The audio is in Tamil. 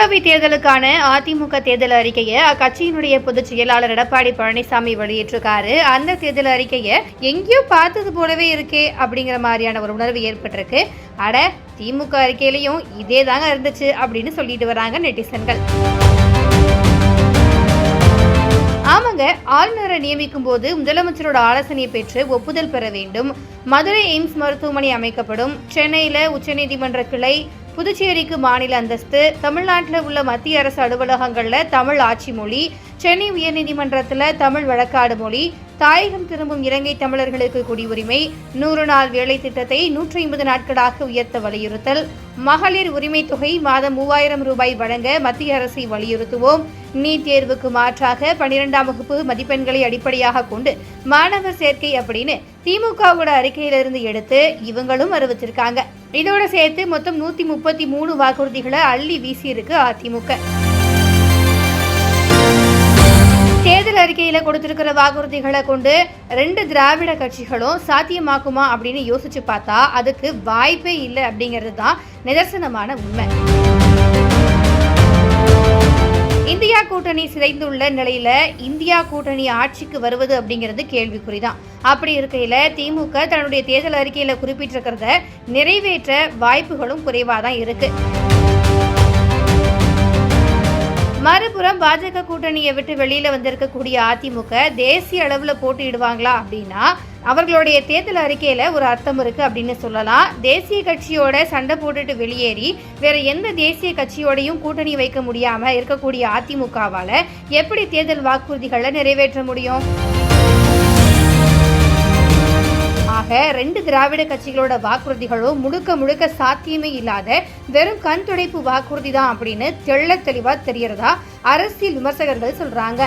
மக்களவை தேர்தலுக்கான அதிமுக தேர்தல் அறிக்கையை அக்கட்சியினுடைய பொதுச் செயலாளர் எடப்பாடி பழனிசாமி வெளியிட்டிருக்காரு. அந்த தேர்தல் அறிக்கையை எங்கேயோ பார்த்தது போலவே இருக்கே அப்படிங்கிற மாதிரியான ஒரு உணர்வு ஏற்பட்டிருக்கு. அட, திமுக அறிக்கையிலையும் இதே தாங்க இருந்துச்சு அப்படின்னு சொல்லிட்டு வராங்க நெட்டிசன்கள். ஆமாங்க, ஆளுநரை நியமிக்கும் போது முதலமைச்சரோட ஆலோசனை பெற்று ஒப்புதல் பெற வேண்டும். மதுரை எய்ம்ஸ் மருத்துவமனை அமைக்கப்படும். சென்னையில உச்சநீதிமன்ற கிளை, புதுச்சேரிக்கு மாநில அந்தஸ்து, தமிழ்நாட்டில் உள்ள மத்திய அரசு அலுவலகங்கள்ல தமிழ் ஆட்சி மொழி, சென்னை உயர்நீதிமன்றத்தில் தமிழ் வழக்காடு மொழி, தாயகம் திரும்பும் இலங்கை தமிழர்களுக்கு குடியுரிமை, 100 நாள் வேலை திட்டத்தை 150 நாட்களாக உயர்த்த வலியுறுத்தல், மகளிர் உரிமை தொகை மாதம் 3000 ரூபாய் வழங்க மத்திய அரசை வலியுறுத்துவோம். நீட் தேர்வுக்கு மாற்றாக 12ஆம் வகுப்பு மதிப்பெண்களை அடிப்படையாக கொண்டு மாணவர் சேர்க்கை அப்படின்னு திமுகவோட அறிக்கையிலிருந்து எடுத்து இவங்களும் அறிவிச்சிருக்காங்க. இதோட சேர்த்து மொத்தம் 133 வாக்குறுதிகளை அள்ளி வீசி இருக்கு அதிமுக. தேர்தல் அறிக்கையில கொடுத்திருக்கிற வாக்குறுதிகளை கொண்டு 2 திராவிட கட்சிகளும் சாத்தியமாக்குமா அப்படின்னு யோசிச்சு பார்த்தா அதுக்கு வாய்ப்பே இல்லை அப்படிங்கிறது தான் நிதர்சனமான உண்மை. இந்தியா கூட்டணி சிதைந்துள்ள நிலையில இந்தியா கூட்டணி ஆட்சிக்கு வருவது அப்படிங்கிறது கேள்விக்குறிதான். அப்படி இருக்கையில திமுக தன்னுடைய தேர்தல் அறிக்கையில குறிப்பிட்டிருக்கிறத நிறைவேற்ற வாய்ப்புகளும் குறைவாதான் இருக்கு. மறுபுறம் பாஜக கூட்டணியை விட்டு வெளியில வந்திருக்கக்கூடிய அதிமுக தேசிய அளவுல போட்டியிடுவாங்களா அப்படின்னா அவர்களுடைய தேர்தல் அறிக்கையில ஒரு அர்த்தம் இருக்கு அப்படின்னு சொல்லலாம். தேசிய கட்சியோட சண்டை போட்டுட்டு வெளியேறி வேற எந்த தேசிய கட்சியோடையும் கூட்டணி வைக்க முடியாம இருக்கக்கூடிய அதிமுகவால எப்படி தேர்தல் வாக்குறுதிகளை நிறைவேற்ற முடியும்? ஆக 2 திராவிட கட்சிகளோட வாக்குறுதிகளும் முழுக்க சாத்தியமே இல்லாத வெறும் கண் துடைப்பு வாக்குறுதி தான் அப்படின்னு தெள்ள தெளிவா தெரியறதா அரசியல் விமர்சகர்கள் சொல்றாங்க.